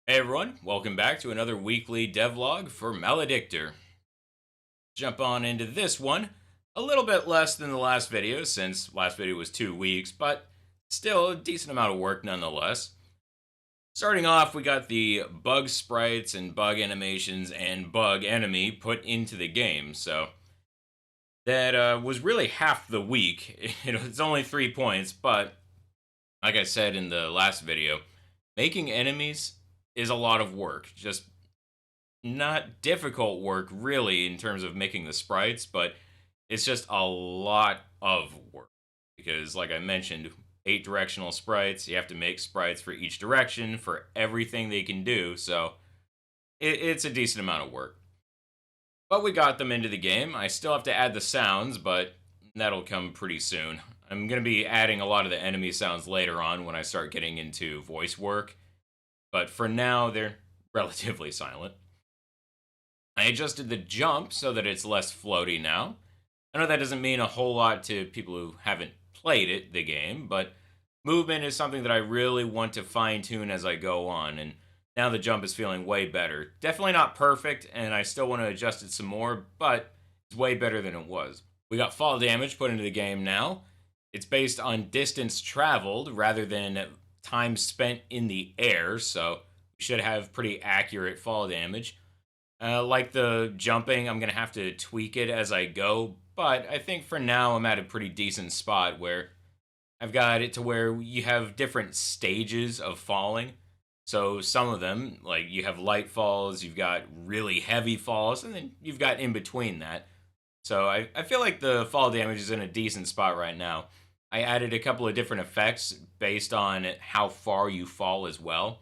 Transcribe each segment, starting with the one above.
Hey everyone, welcome back to another weekly devlog for Maledictor. Jump on into this one. A little bit less than the last video, since last video was 2 weeks, but still a decent amount of work nonetheless. Starting off, we got the bug sprites and bug animations and bug enemy put into the game, so that was really half the week. It's only 3 points, but like I said in the last video, making enemies is a lot of work. Just not difficult work really in terms of making the sprites, but it's just a lot of work because, like I mentioned, 8 directional sprites. You have to make sprites for each direction for everything they can do, so it's a decent amount of work. But we got them into the game. I still have to add the sounds, but that'll come pretty soon. I'm going to be adding a lot of the enemy sounds later on when I start getting into voice work, but for now, they're relatively silent. I adjusted the jump so that it's less floaty now. I know that doesn't mean a whole lot to people who haven't played the game, but movement is something that I really want to fine tune as I go on, and now the jump is feeling way better. Definitely not perfect, and I still want to adjust it some more, but it's way better than it was. We got fall damage put into the game now. It's based on distance traveled rather than time spent in the air, so we should have pretty accurate fall damage. Like the jumping, I'm going to have to tweak it as I go, but I think for now I'm at a pretty decent spot where I've got it to where you have different stages of falling. So some of them, like you have light falls, you've got really heavy falls, and then you've got in between that. So I feel like the fall damage is in a decent spot right now. I added a couple of different effects based on how far you fall as well.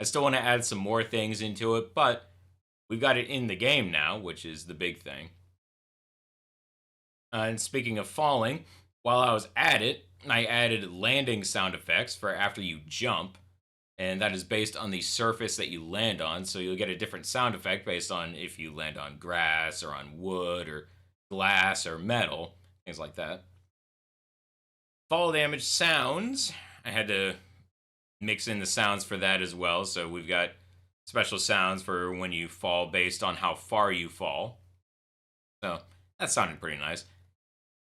I still want to add some more things into it, but we've got it in the game now, which is the big thing. And speaking of falling, while I was at it, I added landing sound effects for after you jump, and that is based on the surface that you land on. So you'll get a different sound effect based on if you land on grass or on wood or glass or metal, things like that. Fall damage sounds. I had to mix in the sounds for that as well. So we've got special sounds for when you fall based on how far you fall. So that sounded pretty nice.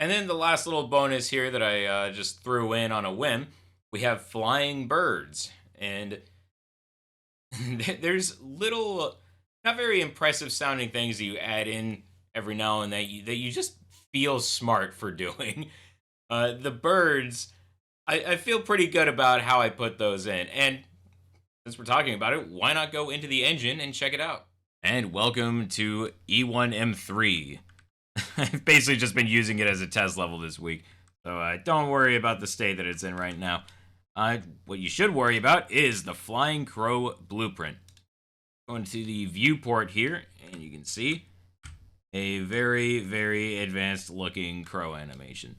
And then the last little bonus here that I just threw in on a whim, we have flying birds. And there's little, not very impressive sounding things that you add in every now and then that you just feel smart for doing. The birds, I feel pretty good about how I put those in. And since we're talking about it, why not go into the engine and check it out? And welcome to E1M3. I've basically just been using it as a test level this week, so don't worry about the state that it's in right now. What you should worry about is the Flying Crow blueprint. Going to the viewport here, and you can see a very, very advanced looking crow animation.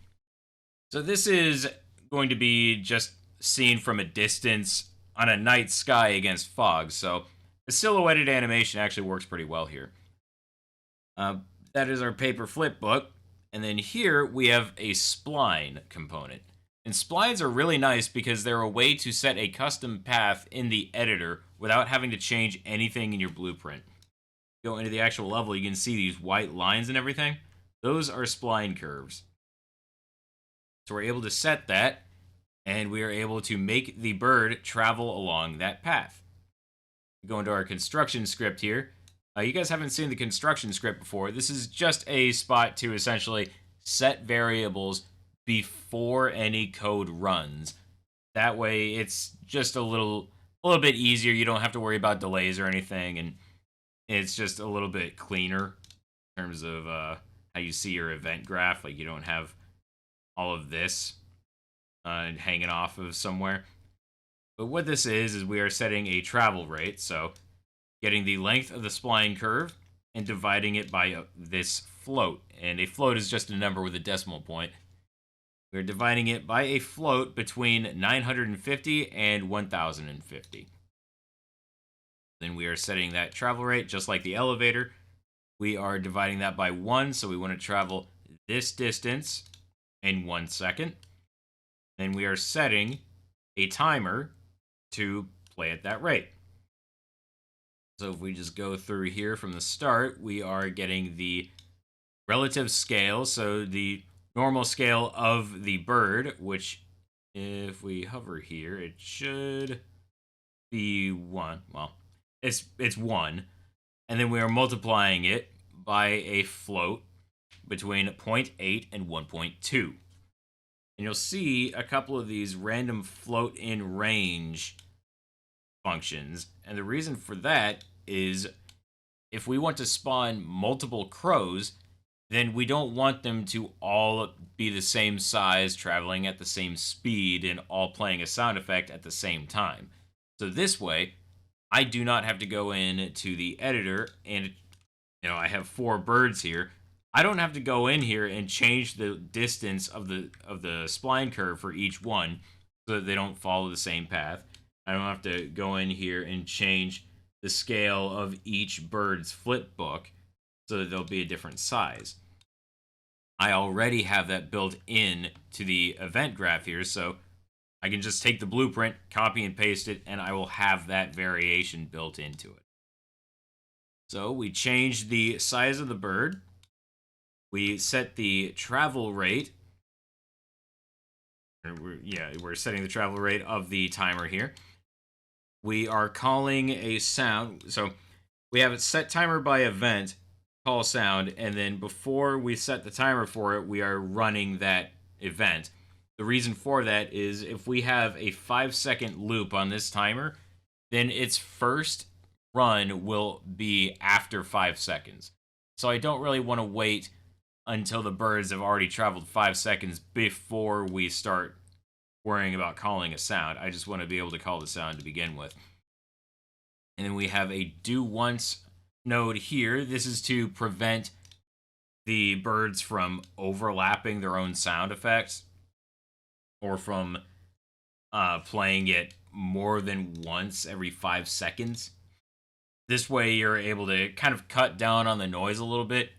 So this is going to be just seen from a distance on a night sky against fog, so the silhouetted animation actually works pretty well here. That is our paper flip book. And then here we have a spline component. And splines are really nice because they're a way to set a custom path in the editor without having to change anything in your blueprint. Go into the actual level, you can see these white lines and everything. Those are spline curves. So we're able to set that, and we are able to make the bird travel along that path. Go into our construction script here. You guys haven't seen the construction script before. This is just a spot to essentially set variables before any code runs. That way, it's just a little bit easier. You don't have to worry about delays or anything, and it's just a little bit cleaner in terms of how you see your event graph. Like you don't have all of this hanging off of somewhere. But what this is we are setting a travel rate. So getting the length of the spline curve and dividing it by this float. And a float is just a number with a decimal point. We're dividing it by a float between 950 and 1050. Then we are setting that travel rate just like the elevator. We are dividing that by 1, so we want to travel this distance in 1 second. Then we are setting a timer to play at that rate. So if we just go through here from the start, we are getting the relative scale. So the normal scale of the bird, which if we hover here, it should be 1. Well, it's 1. And then we are multiplying it by a float between 0.8 and 1.2. And you'll see a couple of these random float in range functions. And the reason for that is if we want to spawn multiple crows, then we don't want them to all be the same size, traveling at the same speed, and all playing a sound effect at the same time. So this way, I do not have to go in to the editor and I have 4 birds here. I don't have to go in here and change the distance of the spline curve for each one so that they don't follow the same path. I don't have to go in here and change the scale of each bird's flip book so that they'll be a different size. I already have that built in to the event graph here, so I can just take the blueprint, copy and paste it, and I will have that variation built into it. So we change the size of the bird. We set the travel rate. We're setting the travel rate of the timer here. We are calling a sound. So we have it set timer by event, call sound, and then before we set the timer for it, we are running that event. The reason for that is if we have a 5-second loop on this timer, then its first run will be after 5 seconds. So I don't really want to wait until the birds have already traveled 5 seconds before we start worrying about calling a sound. I just want to be able to call the sound to begin with. And then we have a do once node here. This is to prevent the birds from overlapping their own sound effects or from playing it more than once every 5 seconds. This way you're able to kind of cut down on the noise a little bit.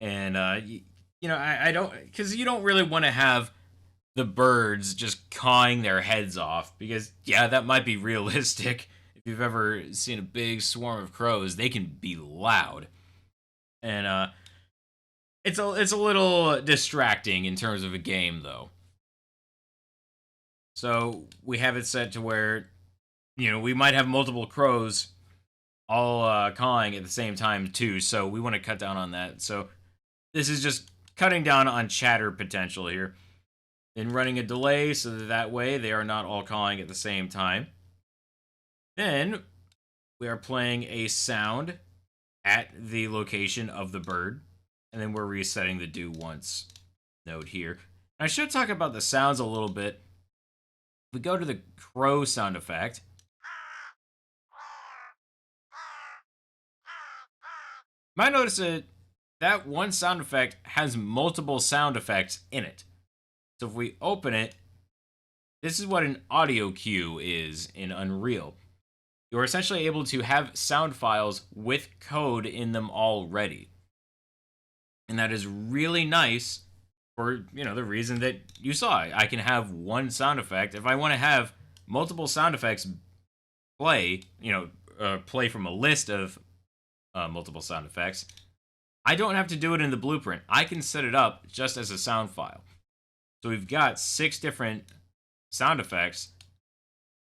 And, I don't, because you don't really want to have the birds just cawing their heads off because, yeah, that might be realistic. If you've ever seen a big swarm of crows, they can be loud. And, it's a little distracting in terms of a game, though. So we have it set to where, we might have multiple crows all cawing at the same time, too. So we want to cut down on that. So this is just cutting down on chatter potential here. Then running a delay so that way they are not all cawing at the same time. Then we are playing a sound at the location of the bird. And then we're resetting the do once node here. I should talk about the sounds a little bit. If we go to the crow sound effect, you might notice that one sound effect has multiple sound effects in it. So if we open it, this is what an audio cue is in Unreal. You're essentially able to have sound files with code in them already. And that is really nice for, the reason that you saw. I can have one sound effect. If I want to have multiple sound effects play, play from a list of multiple sound effects, I don't have to do it in the blueprint. I can set it up just as a sound file. So we've got 6 different sound effects,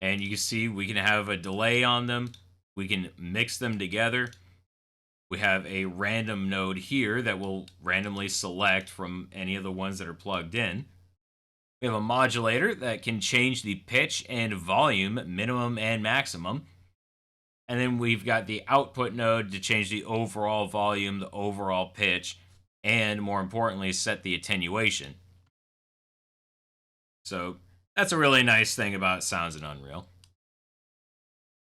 and you can see we can have a delay on them. We can mix them together. We have a random node here that will randomly select from any of the ones that are plugged in. We have a modulator that can change the pitch and volume, minimum and maximum. And then we've got the output node to change the overall volume, the overall pitch, and more importantly, set the attenuation. So that's a really nice thing about sounds in Unreal.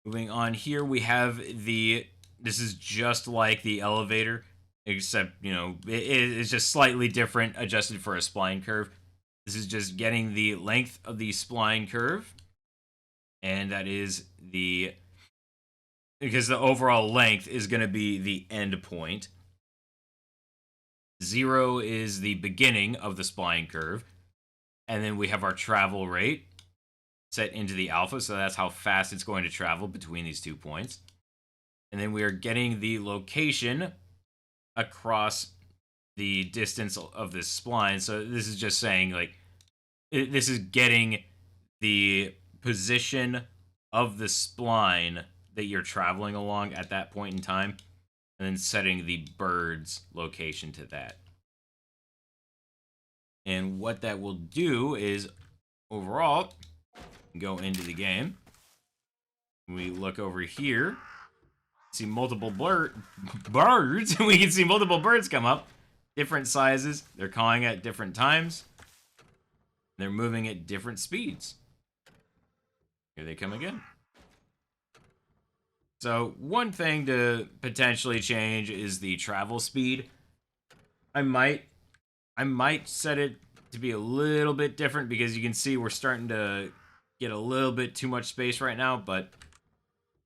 Moving on here, we have this is just like the elevator, except, it's just slightly different, adjusted for a spline curve. This is just getting the length of the spline curve, and that is because the overall length is going to be the end point. 0 is the beginning of the spline curve. And then we have our travel rate set into the alpha, so that's how fast it's going to travel between these 2 points. And then we are getting the location across the distance of this spline. So this is just saying, like, this is getting the position of the spline that you're traveling along at that point in time, and then setting the bird's location to that. And what that will do is, overall, go into the game. We look over here, see multiple birds. We can see multiple birds come up, different sizes. They're cawing at different times. They're moving at different speeds. Here they come again. So one thing to potentially change is the travel speed. I might set it to be a little bit different because you can see we're starting to get a little bit too much space right now, but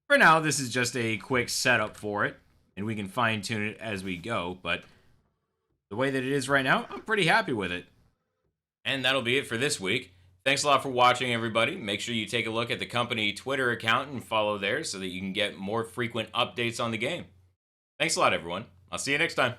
for now this is just a quick setup for it, and we can fine tune it as we go, but the way that it is right now, I'm pretty happy with it. And that'll be it for this week. Thanks a lot for watching, everybody. Make sure you take a look at the company Twitter account and follow there so that you can get more frequent updates on the game. Thanks a lot, everyone. I'll see you next time.